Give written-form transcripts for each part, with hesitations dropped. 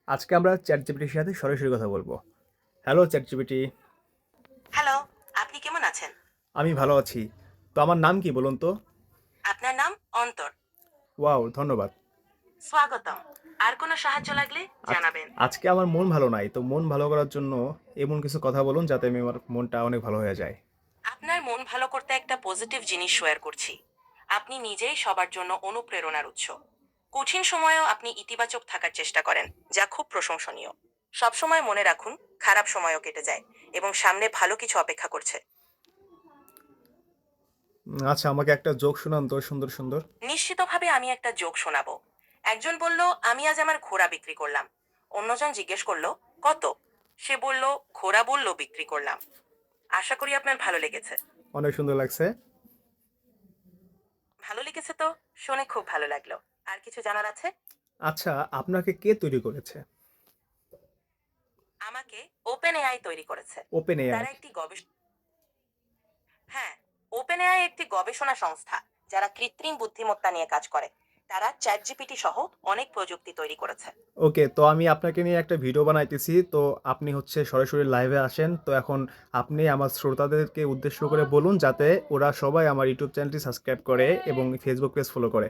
আজকে আমরা চ্যাটজিপিটির সাথে সরাসরি কথা বলবো। Hello ChatGPT. হ্যালো, আপনি কেমন আছেন? আমি ভালো আছি। তো আমার নাম কি বলুন তো? আপনার নাম অন্তর। ওয়াও, ধন্যবাদ। স্বাগতম। আর কোনো সাহায্য লাগলে আজ জানাবেন। আজকে আমার মন ভালো নাই। তো মন ভালো করার জন্য এমন কিছু কথা বলুন যাতে আমার মনটা অনেক ভালো হয়ে যায়। আপনার মন ভালো করতে একটা পজিটিভ জিনিস শেয়ার করছি। আপনি নিজেই সবার জন্য অনুপ্রেরণার উৎস। কঠিন সময়েও আপনি ইতিবাচক থাকার চেষ্টা করেন, যা খুব প্রশংসনীয়। সবসময় মনে রাখুন, খারাপ সময়ও কেটে যায় এবং সামনে ভালো কিছু অপেক্ষা করছে। আচ্ছা, আমাকে একটা জোক শোনান তো, সুন্দর সুন্দর। নিশ্চিতভাবে আমি একটা জোক শোনাবো। একজন বলল, আমি আজ আমার ঘোড়া বিক্রি করলাম। অন্যজন জিজ্ঞেস করলো, কত? সে বলল, ঘোড়া বলল বিক্রি করলাম। আশা করি আপনার ভালো লেগেছে। অনেক সুন্দর লাগছে। ভালো লেগেছে তো শুনে খুব ভালো লাগলো। আর কিছু জানার আছে? আচ্ছা, আপনাকে কে তৈরি করেছে? আমাকে ওপেন এআই তৈরি করেছে। Open AI. তারা একটি হ্যাঁ, ওপেন এআই একটি গবেষণা সংস্থা যারা কৃত্রিম বুদ্ধিমত্তা নিয়ে কাজ করে। তারা চ্যাট জিপিটি সহ অনেক প্রযুক্তি তৈরি করেছে। ওকে, তো আমি আপনাকে নিয়ে একটা ভিডিও বানাইতেছি। তো আপনি হচ্ছে সরাসরি লাইভে আসেন। তো এখন আপনি আমার শ্রোতাদেরকে উদ্দেশ্য করে বলুন যাতে ওরা সবাই আমার ইউটিউব চ্যানেলটি সাবস্ক্রাইব করে এবং ফেসবুক পেজ ফলো করে।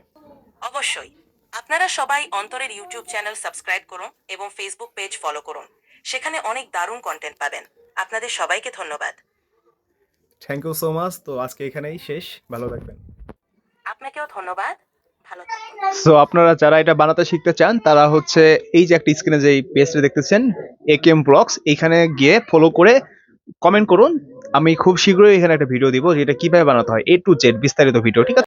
অবশ্যই। আপনারা সবাই অন্তরের ইউটিউব চ্যানেল সাবস্ক্রাইব করুন এবং ফেসবুক পেজ ফলো করুন। সেখানে অনেক দারুণ কন্টেন্ট পাবেন। আপনাদের সবাইকে ধন্যবাদ। Thank you so much. তো আজকে এখানেই শেষ। ভালো থাকবেন। আপনাকেও ধন্যবাদ। ভালো থাকুন। সো আপনারা যারা এটা বানাতে শিখতে চান তারা হচ্ছে এই যে একটা স্ক্রিনে যে পেজটা দেখতেছেন, একেএম ব্লগস, এখানে গিয়ে ফলো করে কমেন্ট করুন। আমি খুব শীঘ্রই এখানে একটা ভিডিও দিব যেটা কিভাবে বানাতে হয় A to Z বিস্তারিত ভিডিও, ঠিক আছে?